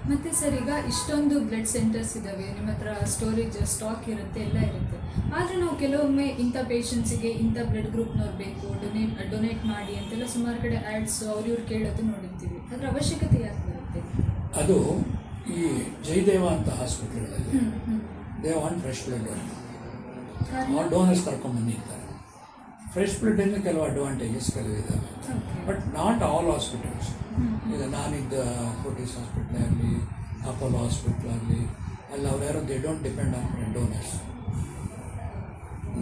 ಮತ್ತು ಸರ್ ಈಗ ಇಷ್ಟೊಂದು ಬ್ಲಡ್ ಸೆಂಟರ್ಸ್ ಇದ್ದಾವೆ, ನಿಮ್ಮ ಹತ್ರ ಸ್ಟೋರೇಜ್ ಸ್ಟಾಕ್ ಇರುತ್ತೆ, ಎಲ್ಲ ಇರುತ್ತೆ. ಆದರೆ ನಾವು ಕೆಲವೊಮ್ಮೆ ಇಂಥ ಪೇಷಂಟ್ಸಿಗೆ ಇಂಥ ಬ್ಲಡ್ ಗ್ರೂಪ್ನವ್ರು ಬೇಕು, ಡೊನೇಟ್ ಮಾಡಿ ಅಂತೆಲ್ಲ ಸುಮಾರು ಕಡೆ ಆ್ಯಡ್ಸ್ ಇವ್ರು ಕೇಳೋದು ನೋಡಿರ್ತೀವಿ. ಅದರ ಅವಶ್ಯಕತೆ ಯಾಕೆ ಬರುತ್ತೆ? ಅದು ಈ ಜಯದೇವ ಅಂತ ಹಾಸ್ಪಿಟಲ್ಗಳಲ್ಲಿ they want fresh blood donors ಕರ್ಕೊಂಡ್ಬಂದಿರ್ತಾರೆ. ಫ್ರೆಶ್ ಬ್ಲಡ್ಡಿಂದ ಕೆಲವು ಅಡ್ವಾಂಟೇಜಸ್ ಕೆಲವು ಇದ್ದಾವೆ, ಬಟ್ ನಾಟ್ ಆಲ್ ಹಾಸ್ಪಿಟಲ್ಸ್. ಈಗ ನಾನಿದ್ದ ಫೋರ್ಟಿಸ್ ಹಾಸ್ಪಿಟ್ಲ್ ಆಗಲಿ, ಅಪೋಲೋ ಹಾಸ್ಪಿಟ್ಲ್ ಆಗಲಿ, ಅಲ್ಲಿ ಅವ್ರು ಯಾರು they don't depend on donors.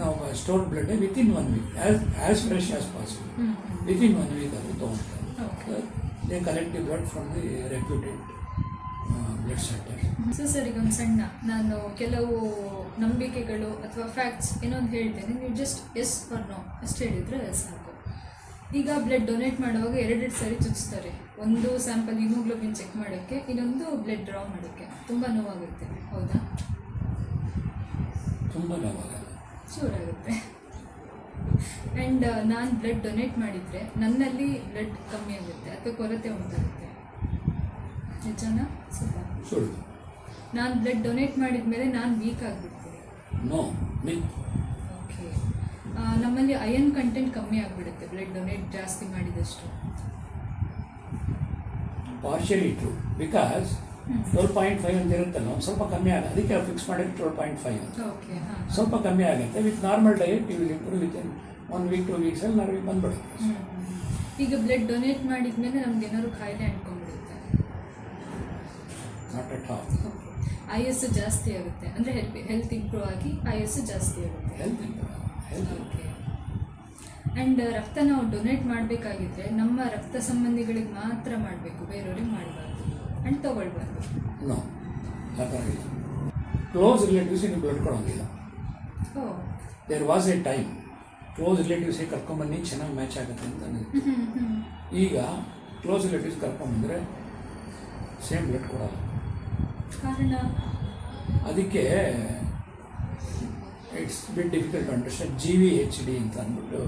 ನಾವು stored blood within 1 week as fresh as possible within 1 week ಅದು ತೊಗೊಳ್ತಾರೆ. They collect the blood from the reputed blood center. Sir ಈಗ ಒಂದು ಸಣ್ಣ ನಾನು ಕೆಲವು ನಂಬಿಕೆಗಳು ಅಥವಾ ಫ್ಯಾಕ್ಟ್ಸ್ ಏನೊಂದು ಹೇಳ್ತೇನೆ, ನೀವು ಜಸ್ಟ್ ಎಸ್ ಆರ್ ನೋ ಅಷ್ಟು ಹೇಳಿದರೆ ಸಾಕು. ಈಗ ಬ್ಲಡ್ ಡೊನೇಟ್ ಮಾಡುವಾಗ 2 ಸರಿ ಚುಚ್ತಾರೆ. ಒಂದು ಸ್ಯಾಂಪಲ್ ಹಿಮೋಗ್ಲೋಬಿನ್ ಚೆಕ್ ಮಾಡೋಕ್ಕೆ, ಇನ್ನೊಂದು ಬ್ಲಡ್ ಡ್ರಾ ಮಾಡೋಕ್ಕೆ. ತುಂಬ ನೋವಾಗುತ್ತೆ, ಹೌದಾ? ತುಂಬ ನೋವಾಗಲ್ಲ, ಚೂರಾಗುತ್ತೆ. ಆ್ಯಂಡ್ ನಾನು ಬ್ಲಡ್ ಡೊನೇಟ್ ಮಾಡಿದರೆ ನನ್ನಲ್ಲಿ ಬ್ಲಡ್ ಕಮ್ಮಿ ಆಗುತ್ತೆ ಅಥವಾ ಕೊರತೆ ಉಂಟಾಗುತ್ತೆ, ನಿಜನಾ ಸುಳ್ಳು? ನಾನು ಬ್ಲಡ್ ಡೊನೇಟ್ ಮಾಡಿದ ಮೇಲೆ ನಾನು ವೀಕ್ ಆಗಿಬಿಡ್ತೀನಿ. ನೋ ಮಿತ್. ಓಕೆ, ನಮ್ಮಲ್ಲಿ ಅಯನ್ ಕಂಟೆಂಟ್ ಕಮ್ಮಿ ಆಗಿಬಿಡುತ್ತೆ ಬ್ಲಡ್ ಡೊನೇಟ್ ಜಾಸ್ತಿ ಮಾಡಿದಷ್ಟು. ಪಾರ್ಷಿಯಲಿ ಟ್ರೂ, ಬಿಕಾಸ್ 12.5 ಅಂತ ಇರುತ್ತಲ್ಲ, ಒಂದು ಸ್ವಲ್ಪ ಕಮ್ಮಿ ಆಗುತ್ತೆ. ಅದಕ್ಕೆ ಫಿಕ್ಸ್ ಮಾಡಿದ್ರೆ 12.5 ಅಂತ. ಓಕೆ, ಸ್ವಲ್ಪ ಕಮ್ಮಿ ಆಗುತ್ತೆ. With normal diet you will improve with 1 week 2 weeks ಅಲ್ಲಿ ನಮಗೆ ಬಂದ್ಬಿಡುತ್ತೆ. ಈಗ ಬ್ಲಡ್ ಡೊನೇಟ್ ಮಾಡಿದ ಮೇಲೆ ನಮ್ಗೆ ಏನಾದ್ರು ಕಾಯಿಲೆ ಅಂಟ್ಕೊಂಡ್ಬಿಡುತ್ತೆ? Not at all. ಆಯಸ್ಸು ಜಾಸ್ತಿ ಆಗುತ್ತೆ, ಅಂದರೆ ಹೆಲ್ತ್ ಇಂಪ್ರೂವ್ ಆಗಿ ಆಯಸ್ಸು ಜಾಸ್ತಿ ಆಗುತ್ತೆ. ಓಕೆ. ಆ್ಯಂಡ್ ರಕ್ತ ನಾವು ಡೊನೇಟ್ ಮಾಡಬೇಕಾಗಿದ್ರೆ ನಮ್ಮ ರಕ್ತ ಸಂಬಂಧಿಗಳಿಗೆ ಮಾತ್ರ ಮಾಡಬೇಕು, ಬೇರೆಯವ್ರಿಗೆ ಮಾಡಬಾರ್ದು ಆ್ಯಂಡ್ ತೊಗೊಳ್ಬಾರ್ದು. ನೋ, ಆ ಥರ ಇಲ್ಲ. ಕ್ಲೋಸ್ ರಿಲೇಟಿವ್ಸಿಗೆ ಬ್ಲಡ್ ಕೊಡೋಂಗಿಲ್ಲ. Oh, there was a time close ರಿಲೇಟಿವ್ಸಿಗೆ ಕರ್ಕೊಂಬನ್ನಿ ಚೆನ್ನಾಗಿ ಮ್ಯಾಚ್ ಆಗುತ್ತೆ ಅಂತ. ಈಗ ಕ್ಲೋಸ್ ರಿಲೇಟಿವ್ಸ್ ಕರ್ಕೊಂಬಂದರೆ ಸೇಮ್ ಬ್ಲಡ್ ಕೊಡೋಲ್ಲ. ಕಾರಣ ಅದಕ್ಕೆ it's bit difficult to understand. GVHD ಅಂತ ಅಂದ್ಬಿಟ್ಟು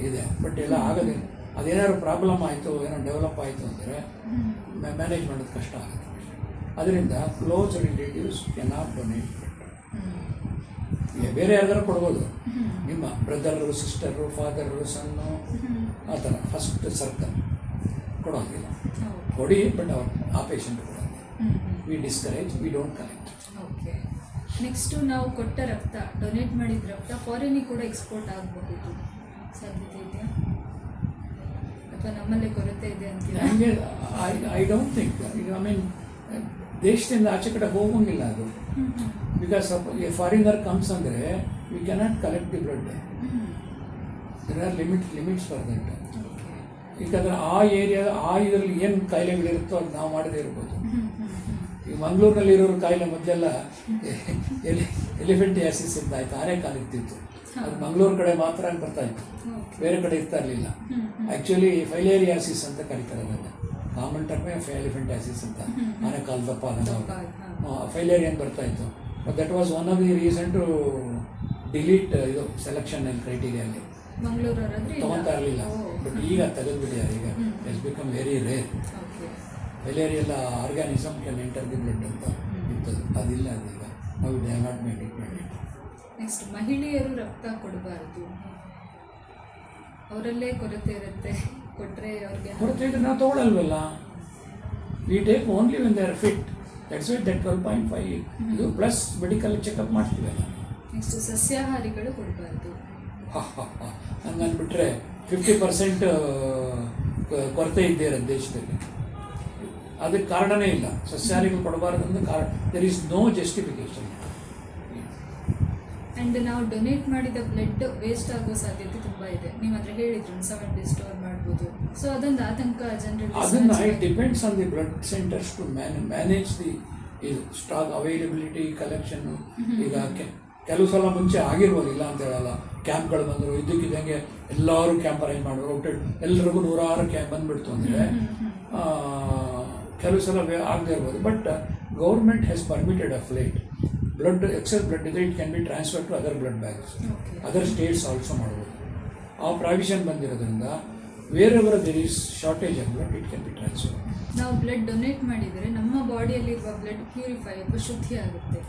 ಇದೆ, ಬಟ್ ಎಲ್ಲ ಆಗೋದೇ. ಅದೇನಾದ್ರು ಪ್ರಾಬ್ಲಮ್ ಆಯಿತು, ಏನೋ ಡೆವಲಪ್ ಆಯಿತು ಅಂದರೆ ಮ್ಯಾನೇಜ್ ಮಾಡೋದು ಕಷ್ಟ ಆಗುತ್ತೆ. ಅದರಿಂದ close relatives cannot donate blood. ಬೇರೆ ಯಾರಿಗಾರು ಕೊಡ್ಬೋದು, ನಿಮ್ಮ ಬ್ರದರು, ಸಿಸ್ಟರು, ಫಾದರು, ಸನ್ನು, ಆ ಥರ ಫಸ್ಟ್ ಸರ್ಕಲ್ ಕೊಡೋಂಗಿಲ್ಲ. ಕೊಡಿ, ಬಟ್ ಅವ್ರು ಆ ಪೇಷಂಟ್ ಕೊಡೋಂಗಿಲ್ಲ. We discourage, we don't collect. Okay. Next ನಾವು ಕೊಟ್ಟ ರಕ್ತ, ಡೊನೇಟ್ ಮಾಡಿದ ರಕ್ತ ಫಾರಿನಿಗೆ ಕೂಡ ಎಕ್ಸ್ಪೋರ್ಟ್ ಆಗಬಹುದು, ಸಾಧ್ಯತೆ ಇದೆಯಾ? ಅಥವಾ ನಮ್ಮಲ್ಲೇ ಕೊರತೆ ಇದೆ ಅಂತೀರಾ? ನನಗೆ ಐ ಡೋಂಟ್ ಥಿಂಕ್. ಈಗ ಐ ಮೀನ್ ದೇಶದಿಂದ ಆಚೆ ಕಡೆ ಹೋಗೋಂಗಿಲ್ಲ ಅದು. ಬಿಕಾಸ್ ಎ ಫಾರಿನರ್ ಕಮ್ಸ್ ಅಂದರೆ we cannot collect the blood. There are limits for that. ಯಾಕಂದರೆ ಆ ಏರಿಯಾ ಇದರಲ್ಲಿ ಏನು ಕಾಯಿಲೆಗಳಿರುತ್ತೋ ಅದು ನಾವು ಮಾಡದೇ ಇರ್ಬೋದು. ಈ ಮಂಗಳೂರಿನಲ್ಲಿರೋರು ಕಾಯಿಲೆ ಮೊದಲೆಲ್ಲ ಎಲಿಫೆಂಟಿಯಾಸಿಸ್ ಅಂತ ಆಯ್ತು, ಆನೆ ಕಾಲಿರ್ತಿತ್ತು. ಅದು ಮಂಗಳೂರು ಕಡೆ ಮಾತ್ರ ಬರ್ತಾ ಇತ್ತು, ಬೇರೆ ಕಡೆ ಇರ್ತಾ ಇರಲಿಲ್ಲ. ಆ್ಯಕ್ಚುಲಿ ಫೈಲೇರಿಯಾಸಿಸ್ ಅಂತ ಕರೀತಾರೆ ಅದನ್ನು. ಕಾಮನ್ ಟರ್ಮೇ ಎಲಿಫೆಂಟಿಯಾಸಿಸ್ ಅಂತ, ಆನೆ ಕಾಲು ದಪ್ಪ ಫೈಲೇರಿಯನ್ ಬರ್ತಾ ಇತ್ತು. But that was one of the reason to delete ಇದು ಸೆಲೆಕ್ಷನ್ ಕ್ರೈಟೀರಿಯಲ್ಲಿ ತಗೊತಾ ಇರಲಿಲ್ಲ. ಬಟ್ ಈಗ ತೆಗೆದುಬಿಟ್ಟಿದ್ದಾರೆ. ಈಗ ಇಟ್ಸ್ ಬಿಕಮ್ ವೆರಿ ರೇರ್. ಫೈಲೇರಿಯಲ್ಲ organism can enter the blood ಅಂತ ಇರ್ತದೆ, ಅದಿಲ್ಲ ಅದೀಗ. ನಾವು they not made it. Next, ಮಹಿಳೆಯರು ರಕ್ತ ಕೊಡಬಾರ್ದು, ಅವರಲ್ಲೇ ಕೊರತೆ ಇರುತ್ತೆ, ಕೊಟ್ಟರೆ ಅವ್ರಿಗೆ ಕೊರತೆ ಇದ್ರೆ ನಾವು ತೊಗೊಳಲ್ವಲ್ಲ. We take only when they are fit. That's why that 12.5 ಇದು ಪ್ಲಸ್ ಮೆಡಿಕಲ್ ಚೆಕಪ್ ಮಾಡ್ತೀವಲ್ಲ. ನೆಕ್ಸ್ಟ್, ಸಸ್ಯಾಹಾರಿಗಳು ಕೊಡಬಾರ್ದು. ಹಂಗಂದ್ಬಿಟ್ರೆ 50% ಕೊರತೆ ಇದ್ದೇ ಇರೋದು ದೇಶದಲ್ಲಿ. ಅದಕ್ಕೆ ಕಾರಣನೇ ಇಲ್ಲ. ಸಸ್ಯಾಹಾರಿಗಳು ಕೊಡಬಾರ್ದು ಅಂದ್ರೆ there is no justification. And ನಾವು ಡೊನೇಟ್ ಮಾಡಿದ ಬ್ಲಡ್ ವೇಸ್ಟ್ ಆಗೋ ಸಾಧ್ಯತೆ ತುಂಬ ಇದೆ. ನೀವು ಅಂದರೆ ಹೇಳಿದ್ರು 7 days ಸ್ಟೋರ್ ಮಾಡ್ಬೋದು. ಸೊ ಅದೊಂದು ಆತಂಕ ಜನರಲ್ಲಿ. ಅದನ್ನು it depends on the blood centres to manage the ಇದು ಸ್ಟಾಕ್ ಅವೈಲಬಿಲಿಟಿ, ಕಲೆಕ್ಷನ್ನು. ಈಗ ಕೆಲವು ಸಲ ಮುಂಚೆ ಆಗಿರ್ಬೋದು, ಇಲ್ಲ ಅಂತ ಹೇಳಲ್ಲ. ಕ್ಯಾಂಪ್ಗಳು ಬಂದರು, ಇದ್ದಕ್ಕಿದ್ದಂಗೆ ಎಲ್ಲರೂ ಕ್ಯಾಂಪ್ ಅರೇಂಜ್ ಮಾಡೋರು, ಎಲ್ರಿಗೂ 100 ಕ್ಯಾಂಪ್ ಬಂದುಬಿಡ್ತು ಅಂದರೆ ಕೆಲವು ಸಲ ಆಗದೆ ಇರ್ಬೋದು. But government has permitted a flight blood, excess blood ಇದೆ, it can be transfer to other blood banks, other states also ಮಾಡ್ಬೋದು. ಆ ಪ್ರಾವಿಷನ್ ಬಂದಿರೋದ್ರಿಂದ wherever there is shortage of blood it can be transfer. ನಾವು blood donate ಮಾಡಿದರೆ ನಮ್ಮ ಬಾಡಿಯಲ್ಲಿರುವ blood purify ಅಥವಾ ಶುದ್ಧಿ ಆಗುತ್ತೆ.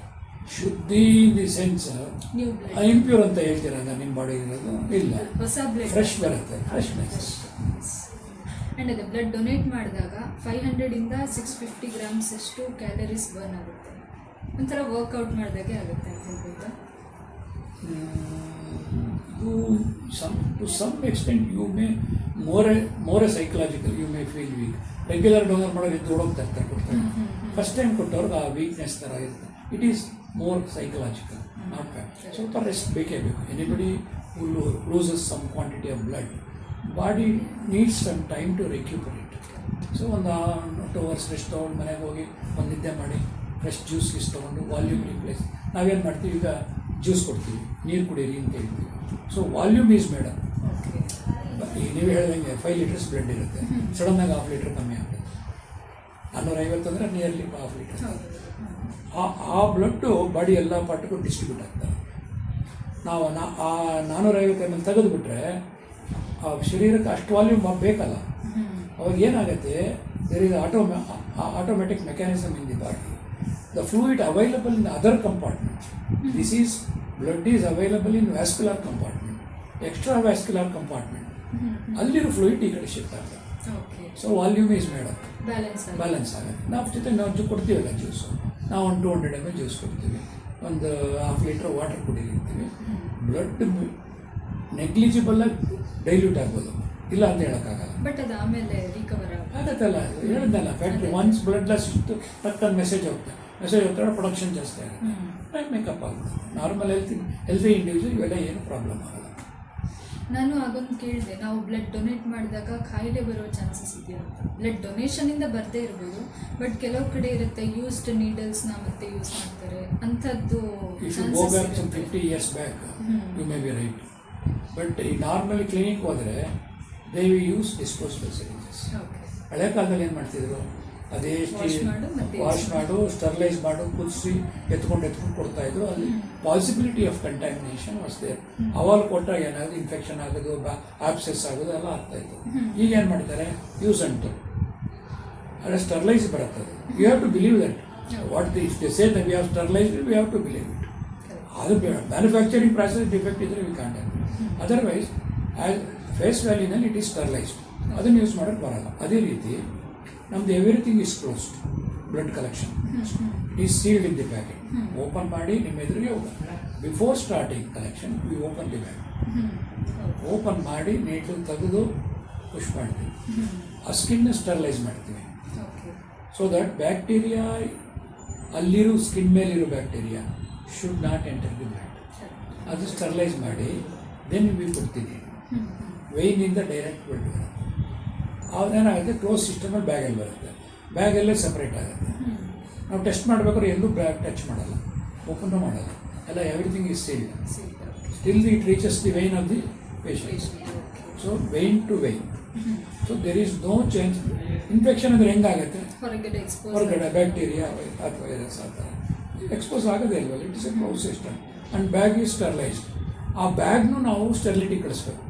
ಶುದ್ಧಿ in the sense new blood impure ಅಂತ ಹೇಳ್ತೀರಲ್ಲ ನಿಮ್ಮ ಬಾಡಿ ಇರೋದು ಇಲ್ಲ, ಹೊಸ ಬ್ಲಡ್ ಫ್ರೆಶ್ ಬರುತ್ತೆ, ಫ್ರೆಶ್ನೆಸ್. ಆ್ಯಂಡ್ ಅದೇ ಬ್ಲಡ್ ಡೊನೇಟ್ ಮಾಡಿದಾಗ 500 ಇಂದ 650 ಗ್ರಾಮ್ಸ್ ಅಷ್ಟು ಕ್ಯಾಲರೀಸ್ ಬರ್ನ್ ಆಗುತ್ತೆ. ಒಂಥರ ವರ್ಕೌಟ್ ಮಾಡಿದಾಗೆ ಆಗುತ್ತೆ ಅಂತ ಹೇಳ್ಬೋದಾ? To some extent you may more psychological, you may feel weak. Regular donor ಮಾಡೋರು ಎದ್ದು ಓಡೋಗ್ತಾ ಇರ್ತಾರೆ ಕೊಡ್ತಾರೆ. ಫಸ್ಟ್ ಟೈಮ್ ಕೊಟ್ಟವ್ರಿಗೆ ಆ ವೀಕ್ನೆಸ್ ಥರ ಇರುತ್ತೆ. It is more psychological, not fact. ಸ್ವಲ್ಪ ರೆಸ್ಟ್ ಬೇಕೇ ಬೇಕು. Anybody who loses some quantity of blood, body needs some time to recuperate. So ಒಂದು 2 hours ರೆಸ್ಟ್ ತೊಗೊಂಡು ಮನೆಗೆ ಹೋಗಿ ಒಂದು ನಿದ್ದೆ ಮಾಡಿ ಫ್ರೆಶ್ ಜ್ಯೂಸ್ ತೊಗೊಂಡು ವಾಲ್ಯೂಮ್ ರಿಪ್ಲೇಸ್. ನಾವೇನು ಮಾಡ್ತೀವಿ, ಈಗ ಜ್ಯೂಸ್ ಕೊಡ್ತೀವಿ, ನೀರು ಕುಡೀರಿ ಅಂತ ಹೇಳ್ತೀವಿ. So volume is madam. ಈಗ ನೀವು ಹೇಳ್ದಂಗೆ 5 ಲೀಟರ್ಸ್ ಬ್ಲಡ್ ಇರುತ್ತೆ, ಸಡನ್ನಾಗಿ 1/2 ಲೀಟ್ರ್ ಕಮ್ಮಿ ಆಗುತ್ತೆ. 450 ಅಂದರೆ ನಿಯರ್ಲಿ 1/2 ಲೀಟರ್. ಆ ಬ್ಲಡ್ಡು ಬಾಡಿ ಎಲ್ಲ ಪಾರ್ಟ್ಗೂ ಡಿಸ್ಟ್ರಿಬ್ಯೂಟ್ ಆಗ್ತದೆ. ನಾವು ಆ 450 ml ತೆಗೆದುಬಿಟ್ರೆ ಆ ಶರೀರಕ್ಕೆ ಅಷ್ಟು ವಾಲ್ಯೂಮ್ ಬೇಕಲ್ಲ. ಅವಾಗ ಏನಾಗುತ್ತೆ, there is automatic mechanism in the body. The fluid available in other compartment. This is blood is available in vascular compartment, extra vascular compartment. ಅಲ್ಲಿರೋ ಫ್ಲೂಯಿಡ್ ಈ ಕಡೆ ಶಿಫ್ಟ್ ಆಗ್ತದೆ. So volume is made up, balance ಆಗುತ್ತೆ. ನಾವು ಕೊಡ್ತೀವಲ್ಲ juice, ನಾವು ಒಂದು 200 ml juice ಕೊಡ್ತೀವಿ, ಒಂದು 1/2 ಲೀಟ್ರ್ ವಾಟರ್ ಕುಡಿದಿರ್ತೀವಿ. ಬ್ಲಡ್ ನೆಗ್ಲಿಜಿಬಲ್ ಆಗಿ ಡೈಲ್ಯೂಟ್ ಆಗ್ಬೋದು, ಇಲ್ಲ ಅಂತ ಹೇಳೋಕ್ಕಾಗಲ್ಲ. ಬಟ್ ಅದು ಆಮೇಲೆ ರಿಕವರ್ ಆಗುತ್ತಲ್ಲ. ಹೇಳಿದ್ನಲ್ಲ, ಫ್ಯಾಕ್ಟ್ರಿ ಒನ್ಸ್ ಬ್ಲಡ್ ಲಾಸ್ ಇಷ್ಟು ಟಕ್ಕಂತ ಮೆಸೇಜ್ ಹೋಗ್ತಾರೆ, ಪ್ರೊಡಕ್ಷನ್ ಜಾಸ್ತಿ ಆಗುತ್ತೆ, ಟೈಮ್ ಮೇಕಪ್ ಆಗುತ್ತೆ. ನಾರ್ಮಲ್ ಹೆಲ್ತಿ ಇಂಡಿವಿಜುವಲ್ ಇವೆಲ್ಲ ಏನು ಪ್ರಾಬ್ಲಮ್ ಆಗಲ್ಲ. ನಾನು ಆಗೊಂದು ಕೇಳಿದೆ, ನಾವು ಬ್ಲಡ್ ಡೊನೇಟ್ ಮಾಡಿದಾಗ ಕಾಯಿಲೆ ಬರೋ ಚಾನ್ಸಸ್ ಇದೆಯಾ ಅಂತ. ಬ್ಲಡ್ ಡೊನೇಷನಿಂದ ಬರದೇ ಇರ್ಬೋದು, ಬಟ್ ಕೆಲವು ಕಡೆ ಇರುತ್ತೆ ಯೂಸ್ಡ್ ನೀಡಲ್ಸ್ನ ಮತ್ತೆ ಯೂಸ್ ಮಾಡ್ತಾರೆ ಅಂಥದ್ದು. If you go back some 50 years back, you may be right. But ಈ ನಾರ್ಮಲಿ ಕ್ಲಿನಿಕ್ ಹೋದರೆ they will use disposable syringes. ಹಳೆ ಕಾಲದಲ್ಲಿ ಏನು ಮಾಡ್ತಿದ್ರು, ಅದೇ ವಾಶ್ ಮಾಡು, ಸ್ಟರ್ಲೈಸ್ ಮಾಡು, ಕುದಿಸಿ ಎತ್ಕೊಂಡು ಕೊಡ್ತಾ ಇದ್ರು. ಅಲ್ಲಿ possibility of contamination was there. ಅವಾಗ ಕೊಟ್ಟಾಗ ಏನಾಗೋದು, ಇನ್ಫೆಕ್ಷನ್ ಆಗೋದು, ಆಬ್ಸೆಸ್ ಆಗೋದು ಎಲ್ಲ ಆಗ್ತಾಯಿತ್ತು. ಈಗ ಏನು ಮಾಡ್ತಾರೆ, ಯೂಸ್ ಅಂಟು ಅದೇ ಸ್ಟರ್ಲೈಸ್ ಬರುತ್ತೆ. You have to believe that what if they say that we have sterilize, we have to believe it. ಅದು ಮ್ಯಾನುಫ್ಯಾಕ್ಚರಿಂಗ್ ಪ್ರಾಸೆಸ್ ಡಿಫೆಕ್ಟ್ ಇದ್ದರೆ ವಿ ಕಾಂಟ್. ಅದರ್ವೈಸ್ ಫೇಸ್ ವ್ಯಾಲ್ಯೂನಲ್ಲಿ ಇಟ್ ಈಸ್ ಸ್ಟರ್ಲೈಸ್ಡ್, ಅದನ್ನು ಯೂಸ್ ಮಾಡೋಕ್ಕೆ ಬರಲ್ಲ. ಅದೇ ರೀತಿ ನಮ್ದು everything is closed. Blood collection it is sealed in the packet. Open ಮಾಡಿ ನಿಮ್ಮ ಎದುರಿಗೆ before starting collection we open the packet. Open ಮಾಡಿ ನೀಟು ತೆಗೆದು ಪುಷ್ ಮಾಡ್ತೀವಿ. ಆ ಸ್ಕಿನ್ನ ಸ್ಟರ್ಲೈಸ್ ಮಾಡ್ತೀವಿ. ಸೊ ದಟ್ ಬ್ಯಾಕ್ಟೀರಿಯಾ, ಅಲ್ಲಿರೋ ಸ್ಕಿನ್ ಮೇಲಿರೋ bacteria should not enter the blood. ಅದು ಸ್ಟರ್ಲೈಸ್ ಮಾಡಿ ದೆನ್ ವಿ ಕೊಡ್ತೀನಿ. ವೇಯ್ನಿಂದ ಡೈರೆಕ್ಟ್ ಬ್ಲಡ್ ಬರುತ್ತೆ. ಅದೇನಾಗುತ್ತೆ, ಕ್ಲೋಸ್ ಸಿಸ್ಟಮಲ್ಲಿ ಬ್ಯಾಗಲ್ಲಿ ಬರುತ್ತೆ, ಬ್ಯಾಗಲ್ಲೇ ಸಪ್ರೇಟ್ ಆಗುತ್ತೆ. ನಾವು ಟೆಸ್ಟ್ ಮಾಡಬೇಕಾದ್ರೆ ಎಲ್ಲೂ ಬ್ಯಾಗ್ ಟಚ್ ಮಾಡಲ್ಲ, ಓಪನ್ ಮಾಡಲ್ಲ, ಎಲ್ಲ everything is sealed. Still it reaches the vein of the patient. So vein to vein. So there is no change. Infection ಅಂದರೆ ಹೆಂಗಾಗುತ್ತೆ, ಹೊರಗಡೆ ಬ್ಯಾಕ್ಟೀರಿಯಾ ಅಥವಾ ವೈರಸ್ ಆ ಥರ ಎಕ್ಸ್ಪೋಸ್ ಆಗೋದೇ ಇಲ್ವಲ್ಲ. It is a close system and bag is sterilised. ಆ ಬ್ಯಾಗ್ನು ನಾವು ಸ್ಟೆರಿಲಿಟಿ ಕಳಿಸ್ಬೇಕು.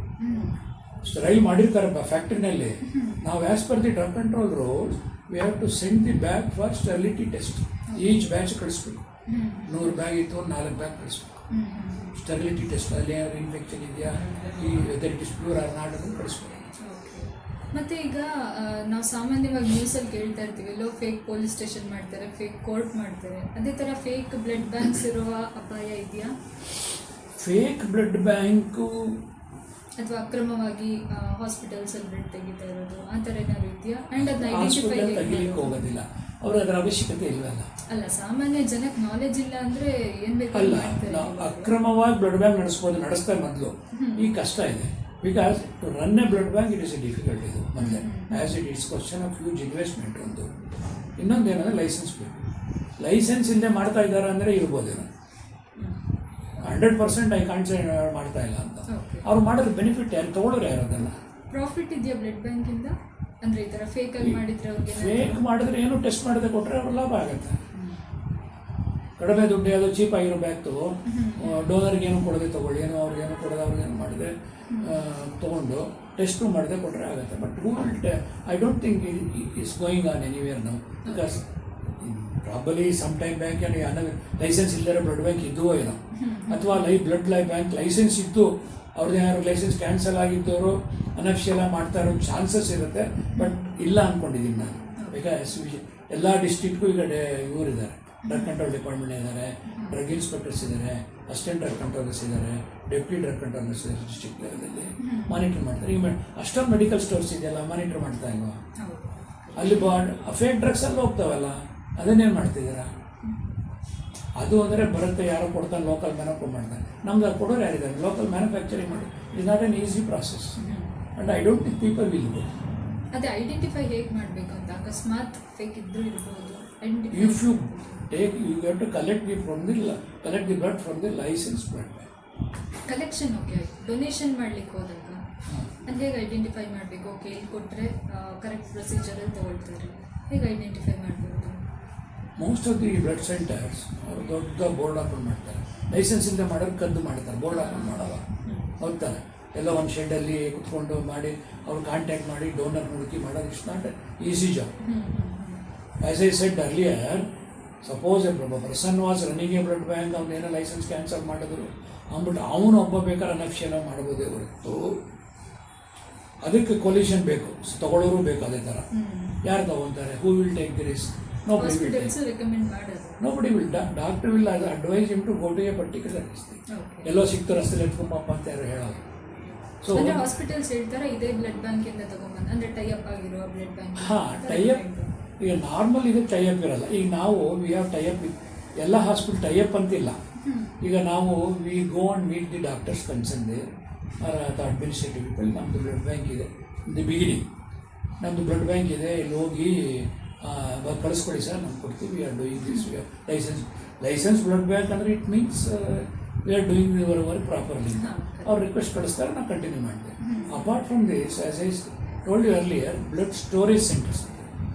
ಸ್ಟರೈಲ್ ಮಾಡಿರ್ತಾರೆ ಫ್ಯಾಕ್ಟ್ರಿನಲ್ಲಿ. ನಾವು as per the drug control rules we have to send the bag for sterility test. Each batch ಕಳಿಸ್ಬೇಕು. 100 ಬ್ಯಾಗ್ ಇತ್ತು, 4 ಬ್ಯಾಗ್ ಕಳಿಸ್ಬೇಕು. ಸ್ಟೆರಿಲಿಟಿ ಟೆಸ್ಟ್ ಅಲ್ಲಿ ಯಾರು ಇನ್ಫೆಕ್ಷನ್ ಇದೆಯಾ, ಈ whether it is pure or not ಅದನ್ನು ಕಳಿಸ್ಬೇಕು. ಮತ್ತು ಈಗ ನಾವು ಸಾಮಾನ್ಯವಾಗಿ ನ್ಯೂಸಲ್ಲಿ ಕೇಳ್ತಾ ಇರ್ತೀವಿ, ಎಲ್ಲೋ ಫೇಕ್ ಪೊಲೀಸ್ ಸ್ಟೇಷನ್ ಮಾಡ್ತಾರೆ, ಫೇಕ್ ಕೋರ್ಟ್ ಮಾಡ್ತಾರೆ. ಅದೇ ಥರ ಫೇಕ್ ಬ್ಲಡ್ ಬ್ಯಾಂಕ್ಸ್ ಇರುವ ಅಪಾಯ ಇದೆಯಾ? ಫೇಕ್ ಬ್ಲಡ್ ಬ್ಯಾಂಕು ಅಥವಾ ಅಕ್ರಮವಾಗಿ ಹಾಸ್ಪಿಟಲ್ಸಲ್ಲಿ ಬ್ಲಡ್ ತೆಗಿತಾ ಇರೋದು ಆ ಥರ ಏನಾದ್ರು ಇದೆಯಾ? ಆ್ಯಂಡ್ ಅದನ್ನ ಐಡೆಂಟಿಫೈ ತೆಗಿಲಿಕ್ಕೆ ಹೋಗೋದಿಲ್ಲ, ಅವರು ಅದರ ಅವಶ್ಯಕತೆ ಇಲ್ಲವಲ್ಲ. ಅಲ್ಲ, ಸಾಮಾನ್ಯ ಜನಕ್ಕೆ ನಾಲೆಜ್ ಇಲ್ಲ ಅಂದರೆ ಏನು ಬೇಕಲ್ಲ. ಅಕ್ರಮವಾಗಿ ಬ್ಲಡ್ ಬ್ಯಾಂಕ್ ನಡೆಸ್ತಾರೆ ಮೊದಲು. ಈಗ ಕಷ್ಟ ಇದೆ. Because to run a blood bank it is a difficult. ಇದು ಮೊದಲೇ as it it's question of huge investment. ಒಂದು ಇನ್ನೊಂದು ಏನಂದರೆ ಲೈಸೆನ್ಸ್ ಬೇಕು. ಲೈಸೆನ್ಸ್ ಇಲ್ಲದೆ ಮಾಡ್ತಾ ಇದ್ದಾರೆ ಅಂದರೆ ಇರ್ಬೋದೇನೋ. 100% ಐ ಕಾಂಟ್ ಸೇ ಮಾಡ್ತಾ ಇಲ್ಲ ಅಂತ. ಅವ್ರು ಮಾಡೋದು ಬೆನಿಫಿಟ್ ಯಾರು ತೊಗೊಳ್ಳೋರು ಯಾರು? ಅದನ್ನು ಪ್ರಾಫಿಟ್ ಇದೆಯಾ ಬ್ಲಡ್ ಬ್ಯಾಂಕಿಂದ? ಅಂದರೆ ಈ ಥರ ಫೇಕಾಗಿ ಮಾಡಿದರೆ ಅವ್ರಿಗೆ ಫೇಕ್ ಮಾಡಿದ್ರೆ ಏನು ಟೆಸ್ಟ್ ಮಾಡದೆ ಕೊಟ್ಟರೆ ಅವ್ರು ಲಾಭ ಆಗುತ್ತೆ. ಕಡಿಮೆ ದುಡ್ಡು ಯಾವುದೋ ಚೀಪ್ ಆಗಿರೋ ಬ್ಯಾಗ್ ತಗೋ, ಡೋನರ್ಗೆ ಏನು ಕೊಡದೆ ತೊಗೊಳ್ಳಿ, ಏನೋ ಅವ್ರಿಗೇನು ಕೊಡೋದು ಅವ್ರಿಗೇನು ಮಾಡಿದೆ ತೊಗೊಂಡು ಟೆಸ್ಟು ಮಾಡದೆ ಕೊಟ್ಟರೆ ಆಗುತ್ತೆ. But I don't think it's going on anywhere now. Because probably some time bank licence ಇಲ್ಲದೆ ಬ್ಲಡ್ ಬ್ಯಾಂಕ್ ಇದ್ದುವೋ ಏನೋ, ಅಥವಾ ಬ್ಲಡ್ ಬ್ಯಾಂಕ್ ಲೈಸೆನ್ಸ್ ಇದ್ದು ಅವ್ರದ್ದು ಏನಾದ್ರು ಲೈಸೆನ್ಸ್ ಕ್ಯಾನ್ಸಲ್ ಆಗಿದ್ದವರು ಅನಫಿಷಿಯಲ್ ಮಾಡ್ತಾ ಇರೋ ಚಾನ್ಸಸ್ ಇರುತ್ತೆ. ಬಟ್ ಇಲ್ಲ ಅಂದ್ಕೊಂಡಿದ್ದೀನಿ ನಾನು. ಬಿಕಾಸ್ ಎಲ್ಲ ಡಿಸ್ಟ್ರಿಕ್ಟ್ಗೂ ಈಗ ಇವರಿದ್ದಾರೆ, ಡ್ರಗ್ ಕಂಟ್ರೋಲ್ ಡಿಪಾರ್ಟ್ಮೆಂಟ್ ಇದ್ದಾರೆ, ಡ್ರಗ್ ಇನ್ಸ್ಪೆಕ್ಟರ್ಸ್ ಇದ್ದಾರೆ, ಅಸಿಸ್ಟೆಂಟ್ ಡ್ರಗ್ ಕಂಟ್ರೋಲರ್ಸ್ ಇದ್ದಾರೆ, ಡೆಪ್ಯೂಟಿ ಡ್ರಗ್ ಕಂಟ್ರೋಲರ್ಸ್ ಇದ್ದಾರೆ, ಡಿಸ್ಟ್ರಿಕ್ಟ್ ಲೆವೆಲಲ್ಲಿ ಮಾನಿಟರ್ ಮಾಡ್ತಾರೆ. ಈಗ ಅಷ್ಟೊಂದು ಮೆಡಿಕಲ್ ಸ್ಟೋರ್ಸ್ ಇದೆಯಲ್ಲ, ಮಾನಿಟರ್ ಮಾಡ್ತಾ ಇಲ್ವಾ? ಅಲ್ಲಿ ಫೇಕ್ ಡ್ರಗ್ಸ್ ಎಲ್ಲ ಹೋಗ್ತಾವಲ್ಲ, ಅದನ್ನೇನು ಮಾಡ್ತಿದ್ದೀರಾ? ಅದು ಅಂದರೆ ಬರುತ್ತೆ, ಯಾರೋ ಕೊಡ್ತಾನೆ, ಲೋಕಲ್ ಮ್ಯಾನುಫ್ಯಾಕ್ಚರ್ ಮಾಡ್ತಾನೆ. ನಮ್ದು ಕೊಡೋರು ಯಾರಿದ್ದಾರೆ? ಲೋಕಲ್ ಮ್ಯಾನುಫ್ಯಾಕ್ಚರಿಂಗ್ ಮಾಡಿ. Is not an easy process and I don't think people will go. ಅದೇ ಐಡೆಂಟಿಫೈ ಹೇಗೆ ಮಾಡಬೇಕು ಅಂತ, ಅಕಸ್ಮಾತ್ ಫೇಕ್ ಇದ್ರೂ ಇರ್ಬೋದು. If you take, you have to collect the blood from the licence blood bank. Collection okay ಆಯಿತು. Donation ಮಾಡ್ಲಿಕ್ಕೆ ಹೋದಾಗ ಅದು ಹೇಗೆ ಐಡೆಂಟಿಫೈ ಮಾಡಬೇಕು? ಓಕೆ, ಇಲ್ಲಿ ಕೊಟ್ಟರೆ ಕರೆಕ್ಟ್ ಪ್ರೊಸೀಜರಲ್ಲಿ ತಗೊಳ್ತಾರೆ, ಹೇಗೆ ಐಡೆಂಟಿಫೈ ಮಾಡ್ಬೋದು? Most of the blood centres ಅವರು ದೊಡ್ಡ ಬೋರ್ಡ್ ಹಾಕೊಂಡು ಮಾಡ್ತಾರೆ. ಲೈಸೆನ್ಸ್ ಇಲ್ಲದೆ ಮಾಡೋರು ಕದ್ದು ಮಾಡ್ತಾರೆ, ಬೋರ್ಡ್ ಹಾಕೊಂಡು ಮಾಡಲ್ಲ. ಹೋಗ್ತಾರೆ ಎಲ್ಲ ಒಂದು ಶೆಡ್ಡಲ್ಲಿ ಕುತ್ಕೊಂಡು ಮಾಡಿ, ಅವ್ರು ಕಾಂಟ್ಯಾಕ್ಟ್ ಮಾಡಿ ಡೋನರ್ ಹುಡುಕಿ ಮಾಡೋದು. It's not easy job. As I said earlier, suppose a person was running a blood bank, ಅವನೇನೋ ಲೈಸೆನ್ಸ್ ಕ್ಯಾನ್ಸಲ್ ಮಾಡಿದ್ರು ಅಂದ್ಬಿಟ್ಟು ಅವನು ಒಬ್ಬ ಬೇಕಾದ್ರೆ ಅನಫಿಷಿಯಲ್ ಮಾಡ್ಬೋದೇ ಹೊರತು ಅದಕ್ಕೆ ಕೊಲ್ಯೂಷನ್ ಬೇಕು, ತಗೊಳ್ಳೋರು ಬೇಕು. ಅದೇ ಥರ ಯಾರು ತಗೊತಾರೆ? Who will take the risk? Nobody will take. Nobody will. Doctor will advise him to go to a particular district. ಎಲ್ಲೋ ಸಿಕ್ತು ರಸ್ತೆಯಲ್ಲಿ ಎತ್ಕೊಂಬಪ್ಪ ಅಂತ ಯಾರು ಹೇಳೋದು. ಸೊ ಹಾಸ್ಪಿಟಲ್ಸ್ ಹೇಳ್ತಾರೆ ಇದೇ ಬ್ಲಡ್ ಬ್ಯಾಂಕ್ ಇಂದ ತಗೊಂಬಂದು, ಅಂದ್ರೆ ಟೈಅಪ್ ಆಗಿರೋ ಬ್ಲಡ್ ಬ್ಯಾಂಕ್. ಟೈಅಪ್ ಈಗ ನಾರ್ಮಲ್ ಇದು ಟೈಅಪ್ ಇರಲ್ಲ. ಈಗ ನಾವು ವಿ ಹ್ಯಾವ್ ಟೈಅಪ್, ಎಲ್ಲ ಹಾಸ್ಪಿಟಲ್ ಟೈಅಪ್ ಅಂತಿಲ್ಲ. ಈಗ ನಾವು we go and meet the doctors concern there are the administrative people. ನಮ್ಮದು ಬ್ಲಡ್ ಬ್ಯಾಂಕ್ ಇದೆ, ದಿ ಬಿಗಿನಿಂಗ್ ನಮ್ಮದು ಬ್ಲಡ್ ಬ್ಯಾಂಕ್ ಇದೆ, ಇಲ್ಲಿ ಹೋಗಿ ಕಳಿಸ್ಕೊಡಿ ಸರ್, ನಾವು ಕೊಡ್ತೀವಿ. We are doing this, we are license blood bank ಅಂದರೆ it means we are doing your work properly. ಅವ್ರು ರಿಕ್ವೆಸ್ಟ್ ಕಳಿಸ್ತಾರೆ, ನಾವು ಕಂಟಿನ್ಯೂ ಮಾಡ್ತೇವೆ. Apart from this, as I told you earlier, blood storage centres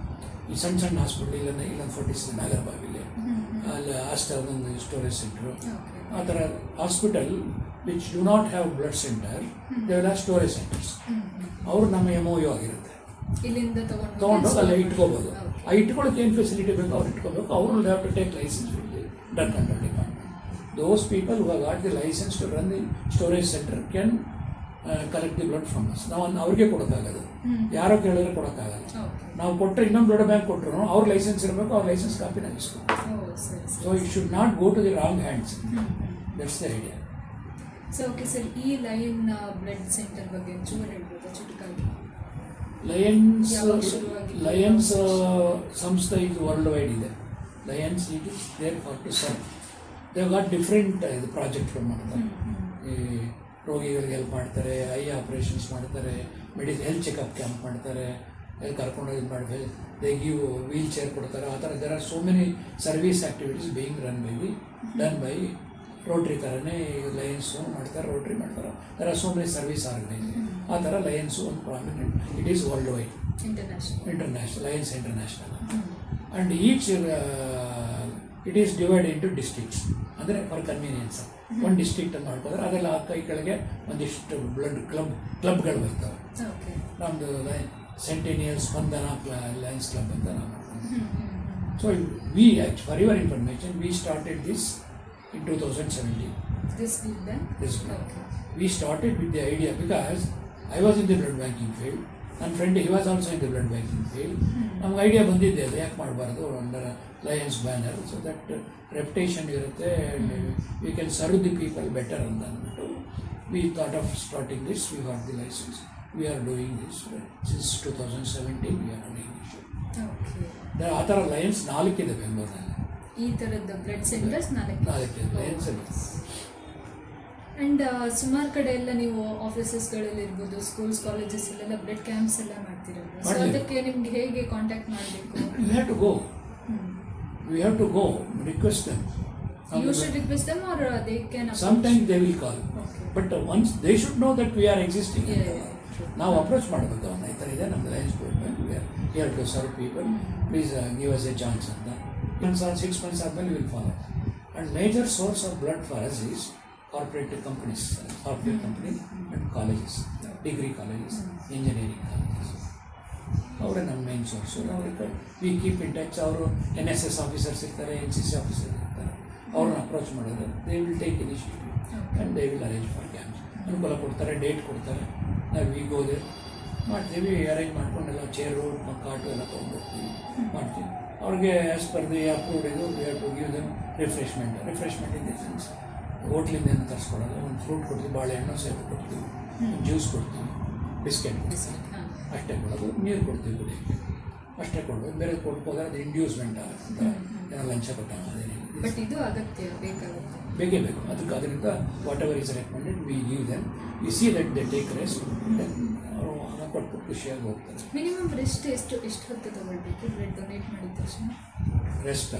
ಈ ಸಣ್ಣ ಸಣ್ಣ ಹಾಸ್ಪಿಟ್ಲ್, ಇಲ್ಲೊಂದು 46 ನಾಗರಬಾವಿಲಿ, ಅಲ್ಲಿ ಒಂದು ಸ್ಟೋರೇಜ್ ಸೆಂಟ್ರು. ಆ ಥರ hospital which do not have blood centre, they will have storage centres. ಅವರು ನಮ್ಮ MOU ಆಗಿರುತ್ತೆ, ಇಲ್ಲಿಂದ ತೊಗೊಂಡು ಅಲ್ಲೇ ಇಟ್ಕೋಬೋದು. ಆ ಇಟ್ಕೊಳ್ಳೋಕೆ ಏನು ಫೆಸಿಲಿಟಿ ಬೇಕು ಅವ್ರು ಇಟ್ಕೋಬೇಕು. ಅವರು have to take licence with the drug control department. Those people who have got the licence to run the storage centre can collect the blood from us. ನಾವು ಅವ್ರಿಗೆ ಕೊಡೋಕ್ಕಾಗದು, ಯಾರೋ ಕೇಳಿದ್ರೆ ಕೊಡೋಕ್ಕಾಗಲ್ಲ. ನಾವು ಕೊಟ್ಟರೆ ಇನ್ನೊಂದು ಬ್ಲಡ್ ಬ್ಯಾಂಕ್ ಕೊಟ್ಟರು ಅವ್ರ ಲೈಸೆನ್ಸ್ ಇರಬೇಕು, ಅವ್ರ ಲೈಸೆನ್ಸ್ ಕಾಪಿನ ಇಸ್ಕೊಂಡು. So it should not go to the wrong hands. That's the idea. So okay sir, ಈ ಲಯನ್ ಬ್ಲಡ್ ಸೆಂಟರ್ ಬಗ್ಗೆ ಚೂರು ಹೇಳ್ಬೋದಾ ಚುಟುಕಾಗಿ? ಲಯನ್ಸ್ ಸಂಸ್ಥೆ ಇದು ವರ್ಲ್ಡ್ ವೈಡ್ ಇದೆ. Lions it is there for to serve. They got different ಇದು ಪ್ರಾಜೆಕ್ಟ್ಗಳು ಮಾಡ್ತಾರೆ. ಈ ರೋಗಿಗಳಿಗೆ ಹೆಲ್ಪ್ ಮಾಡ್ತಾರೆ, ಐ ಆಪ್ರೇಷನ್ಸ್ ಮಾಡ್ತಾರೆ, ಹೆಲ್ತ್ ಚೆಕಪ್ ಕ್ಯಾಂಪ್ ಮಾಡ್ತಾರೆ, ಎಲ್ಲಿ ಕರ್ಕೊಂಡೋಗಿ ಮಾಡಿ ದೇ ಗಿವ್ ವೀಲ್ ಚೇರ್ ಕೊಡ್ತಾರೆ. ಆ ಥರ there are so many service activities being done by Rotary ಥರನೇ ಲಯನ್ಸು ಮಾಡ್ತಾರೆ, ರೋಟ್ರಿ ಮಾಡ್ತಾರೆ. There are so many service organisation. ಆ ಥರ ಲಯನ್ಸು ಒಂದು prominent. It is world wide, international Lions international. And each it is divide into districts. ಅಂದರೆ for convenience ಒಂದು district ಅಂತ ಮಾಡ್ಕೋದ್ರೆ ಅದೆಲ್ಲ ಕೈ ಕೆಳಗೆ ಒಂದಿಷ್ಟು ಬ್ಲಡ್ ಕ್ಲಬ್ಗಳು ಬರ್ತವೆ. ನಮ್ಮದು ಸೆಂಟೆನಿಯಲ್ ಸ್ಪಂದನ ಲಯನ್ಸ್ ಕ್ಲಬ್ ಅಂತ ನಾವು ಮಾಡ್ತೀವಿ. So we for your information, we started this in 2017. This band? This band. Okay. We started with the idea because I was in the blood banking field. My friend, he was also in the blood banking field. ನಮ್ಗೆ idea ಬಂದಿದ್ದೆ ಅದು ಯಾಕೆ ಮಾಡಬಾರ್ದು under Lions banner, so that reputation ಇರುತ್ತೆ and we can serve the people better ಅಂತ ಅಂದ್ಬಿಟ್ಟು we thought of starting this. We got the license. We are doing this since 2017. We are running this. ಆ ಥರ Lions 4 ಇದೆ ಬೆಂಗಳೂರಲ್ಲಿ. ಈ ಥರದ blood centres 4 Lions. And ಸುಮಾರು ಕಡೆ ಎಲ್ಲ ನೀವು ಆಫೀಸಸ್ಗಳಲ್ಲಿ ಇರ್ಬೋದು, ಸ್ಕೂಲ್ಸ್ ಕಾಲೇಜಸ್ ಅಲ್ಲೆಲ್ಲ ಬ್ಲಡ್ ಕ್ಯಾಂಪ್ಸ್ ಎಲ್ಲ ಮಾಡ್ತಿರಲ್ಲ. ಸೊ ಅದಕ್ಕೆ ನಿಮ್ಗೆ ಹೇಗೆ ಕಾಂಟ್ಯಾಕ್ಟ್ ಮಾಡಬೇಕು? We have to go. We have to go. Request them. You should request them or they can approach? Sometimes they will call. Okay. But once they should know that we are existing. True. ನಾವು approach ಮಾಡಬೇಕು. ಅವನ್ನ ಈ ಥರ ಇದೆ ನಮ್ಮದು Lions blood bank, we are here to serve people, please give us a chance ಅಂತ. 6 months ಆದಮೇಲೆ will follow. And major source of blood for us is corporate companies, software company and colleges, degree colleges, engineering colleges. ಅವರೇ ನಮ್ಮ main source. ನಾವು we keep in touch. ಅವರು NSS officers ಇರ್ತಾರೆ, NCC officers ಇರ್ತಾರೆ, ಅವ್ರನ್ನ approach ಮಾಡಿದ್ರೆ they will take initiative and they will arrange for camps. ಅನುಕೂಲ ಕೊಡ್ತಾರೆ, ಡೇಟ್ ಕೊಡ್ತಾರೆ, ನಾವು ಈಗ ಹೋದೆ ಮಾಡ್ತೀವಿ, ಅರೇಂಜ್ ಮಾಡ್ಕೊಂಡೆಲ್ಲ ಚೇರು ಕಾಟು ಎಲ್ಲ ತೊಗೊಂಡೋಗ್ತೀವಿ, ಮಾಡ್ತೀವಿ. ಅವ್ರಿಗೆ ಆ್ಯಸ್ ಪರ್ ದಿ ಅಪ್ರೂವ್ಡ್ ಇದು we have to give them refreshment in the sense ಹೋಟ್ಲಿಂದ ಏನು ತರಿಸ್ಕೊಡೋದು, ಒಂದು ಫ್ರೂಟ್ ಕೊಡ್ತೀವಿ, ಬಾಳೆಹಣ್ಣು ಸೇಬು ಕೊಡ್ತೀವಿ, ಜ್ಯೂಸ್ ಕೊಡ್ತೀವಿ, ಬಿಸ್ಕೆಟ್ ಕೊಡ್ತೀವಿ, ಅಷ್ಟೇ ಕೊಡೋದು. ನೀರು ಕೊಡ್ತೀವಿ ಕುಡಿಯೋಕ್ಕೆ, ಅಷ್ಟೇ ಕೊಡೋದು. ಬೇರೆ ಕೊಡ್ಬೋದ್ರೆ ಅದು ಇಂಡ್ಯೂಸ್ಮೆಂಟ್ ಅಂತ ಏನೋ ಲಂಚ ಕೊಟ್ಟಾಗ ಅದೇನಿಲ್ಲ. ಬಟ್ ಇದು ಅಗತ್ಯ ಬೇಕಾಗುತ್ತೆ, ಬೇಕೇ ಬೇಕು. ಅದರಿಂದ whatever is recommended we give them, we see that they take rest, ಅವರು ಹಣ ಕೊಟ್ಟು ಖುಷಿಯಾಗಿ ಹೋಗ್ತಾರೆ. ಮಿನಿಮಮ್ ರೆಸ್ಟ್ ಎಷ್ಟು ಹೊತ್ತು ತಗೊಳ್ಬೇಕು ಬ್ಲಡ್ ಡೊನೇಟ್ ಮಾಡಿದ ತಕ್ಷಣ? Rest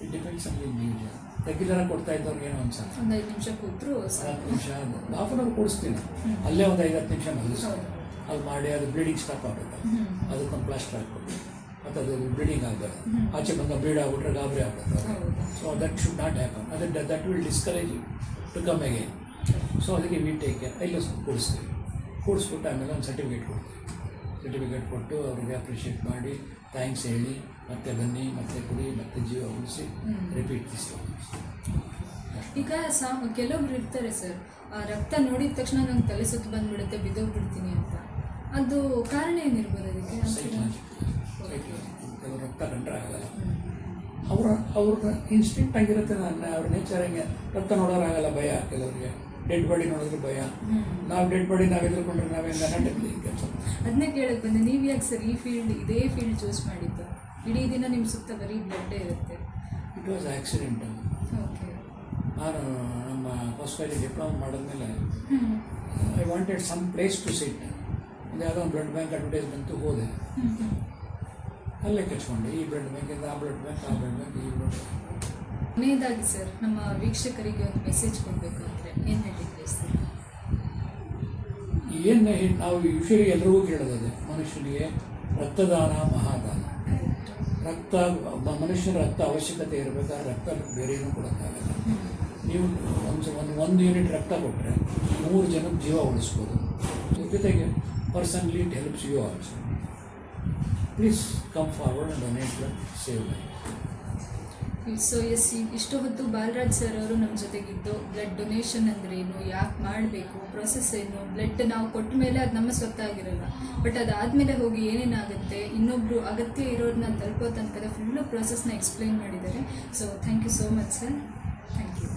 it depends on the individual. ರೆಗ್ಯುಲರಾಗಿ ಕೊಡ್ತಾ ಇದ್ದವ್ರಿಗೆ ಏನೋ ಅನ್ಸಲ್ಲ, ಒಂದು 5 ನಿಮಿಷ ಕೂತ್ರು 10 ನಿಮಿಷ, ಹಾಫ್ ಅನ್ ಅವರ್ ಕೊಡಿಸ್ತೀನಿ, ಅಲ್ಲೇ ಒಂದು 5-10 ನಿಮಿಷ ಮಲಗಿಸ್ತೀನಿ. ಅಲ್ಲಿ ಮಾಡಿ ಅದು ಬ್ಲೀಡಿಂಗ್ ಸ್ಟಾಪ್ ಆಗಬೇಕು, ಅದಕ್ಕೊಂದು ಪ್ಲಾಸ್ಟರ್ ಹಾಕ್ಬೇಕು, ಮತ್ತು ಅದು ಬ್ಲೀಡಿಂಗ್ ಆಗಬಾರ್ದು. ಆಚೆ ಬಂದ ಬ್ಲೀಡ್ ಆಗ್ಬಿಟ್ರೆ ಗಾಬರಿ ಆಗ್ಬಿಡ್ತಾರೆ. So that should not happen. That will discourage to come again. So ಅದಕ್ಕೆ ವಿ ಟೇಕ್ ಕೇರ್. ಇಲ್ಲಿ ಕೂಡಿಸ್ತೀವಿ, ಕೂಡಿಸ್ಬಿಟ್ಟು ಆಮೇಲೆ ಒಂದು ಸರ್ಟಿಫಿಕೇಟ್ ಕೊಡ್ತೀವಿ. ಸರ್ಟಿಫಿಕೇಟ್ ಕೊಟ್ಟು ಅವ್ರಿಗೆ ಅಪ್ರಿಷಿಯೇಟ್ ಮಾಡಿ ಥ್ಯಾಂಕ್ಸ್ ಹೇಳಿ ಮತ್ತೆ ಬನ್ನಿ, ಮತ್ತೆ ಕುಡಿ, ಮತ್ತೆ ಜೀವ ಉಳಿಸಿ ರಿಪೀಟ್ ದಿಸ್ತೀವಿ. ಈಗ ಕೆಲವೊಬ್ರು ಇರ್ತಾರೆ ಸರ್, ರಕ್ತ ನೋಡಿದ ತಕ್ಷಣ ನಂಗೆ ತಲೆ ಸುತ್ತು ಬಂದ್ಬಿಡುತ್ತೆ, ಬಿದ್ದೋಗ್ಬಿಡ್ತೀನಿ ಅಂತ. ಅದು ಕಾರಣ ಏನಿರ್ಬೋದು ಅದಕ್ಕೆ? ಕೆಲವರು ರಕ್ತ ಕಂಡ್ರೆ ಆಗಲ್ಲ, ಅವ್ರ ಇನ್ಸ್ಟಿಂಕ್ಟ್ ಆಗಿರುತ್ತೆ. ಅವ್ರ ನೇಚರ್ ಹಂಗೆ. ರಕ್ತ ನೋಡೋರಾಗಲ್ಲ, ಭಯ ಕೆಲವರಿಗೆ. ಡೆಡ್ ಬಾಡಿ ನೋಡಿದ್ರೆ ಭಯ. ನಾವು ಡೆಡ್ ಬಾಡಿ ನಾವು ಎದುರ್ಕೊಂಡ್ರೆ ನಾವೇನು ನಾಟಕಲಿ ಕೆಲಸ. ಅದನ್ನೇ ಕೇಳಕ್ಕೆ ಬಂದೆ, ನೀವು ಯಾಕೆ ಸರ್ ಇದೇ ಫೀಲ್ಡ್ ಚೂಸ್ ಮಾಡಿದ್ದು? ಇಡೀ ದಿನ ನಿಮ್ಮ ಸುತ್ತ ಬರೀ ಬ್ಲಡ್ಡೇ ಇರುತ್ತೆ. It was accidental. ಓಕೆ. ನಾನು ನಮ್ಮ ಫಸ್ಟ್ ಡಿಪ್ಲೊಮಾ ಮಾಡಿದ್ಮೇಲೆ I wanted some place to sit. ಒಂದು ಯಾವುದೋ ಒಂದು ಬ್ಲಡ್ ಬ್ಯಾಂಕ್ ಅಡ್ವರ್ಟೈಸ್ಮೆಂಟು ಹೋದೆ, ಅಲ್ಲೇ ಕಚ್ಕೊಂಡೆ. ಈ ಬ್ಲಡ್ ಬ್ಯಾಂಕಿಂದ ಆ ಬ್ಲಡ್ ಬ್ಯಾಂಕ್, ಆ ಬ್ಲಡ್ ಬ್ಯಾಂಕ್, ಈ ಬ್ಲಡ್ ಬ್ಯಾಂಕ್. ಕೊನೆಯದಾಗಿ ಸರ್, ನಮ್ಮ ವೀಕ್ಷಕರಿಗೆ ಒಂದು ಮೆಸೇಜ್ ಕೊಡಬೇಕು ಅಂದರೆ ಏನು ಹೇಳಿದ್ರಿ ಸರ್? ಏನು ನಾವು ಯೂಶಲಿ ಎಲ್ರಿಗೂ ಕೇಳೋದೇ, ಮನುಷ್ಯನಿಗೆ ರಕ್ತದಾನ ಮಹಾದಾನ. ರಕ್ತ ಮನುಷ್ಯನ ರಕ್ತ ಅವಶ್ಯಕತೆ ಇರಬೇಕಾದ್ರೆ ರಕ್ತ ಬೇರೆ ಏನೂ ಕೊಡೋಕ್ಕಾಗಲ್ಲ. ನೀವು ಒಂದು ಯೂನಿಟ್ ರಕ್ತ ಕೊಟ್ಟರೆ 3 ಜನಕ್ಕೆ ಜೀವ ಉಳಿಸ್ಬೋದು. ಜೊತೆಗೆ personally it helps you also. Please come forward and donate blood, save life. So yes, ಇಷ್ಟು ಹೊತ್ತು ಬಾಲರಾಜ್ ಸರ್ ಅವರು ನಮ್ಮ ಜೊತೆಗಿದ್ದು ಬ್ಲಡ್ ಡೊನೇಷನ್ ಅಂದರೆ ಏನು, ಯಾಕೆ ಮಾಡಬೇಕು, ಪ್ರೊಸೆಸ್ ಏನು, ಬ್ಲಡ್ ನಾವು ಕೊಟ್ಟ ಮೇಲೆ ಅದು ನಮ್ಮ ಸ್ವತ್ತ ಆಗಿರಲ್ಲ, ಬಟ್ ಅದಾದಮೇಲೆ ಹೋಗಿ ಏನೇನಾಗುತ್ತೆ, ಇನ್ನೊಬ್ಬರು ಅಗತ್ಯ ಇರೋರನ್ನ ತಲುಪೋ ತನಕದ ಫುಲ್ಲು ಪ್ರೊಸೆಸ್ನ ಎಕ್ಸ್ಪ್ಲೈನ್ ಮಾಡಿದ್ದಾರೆ. So thank you so much sir. Thank you.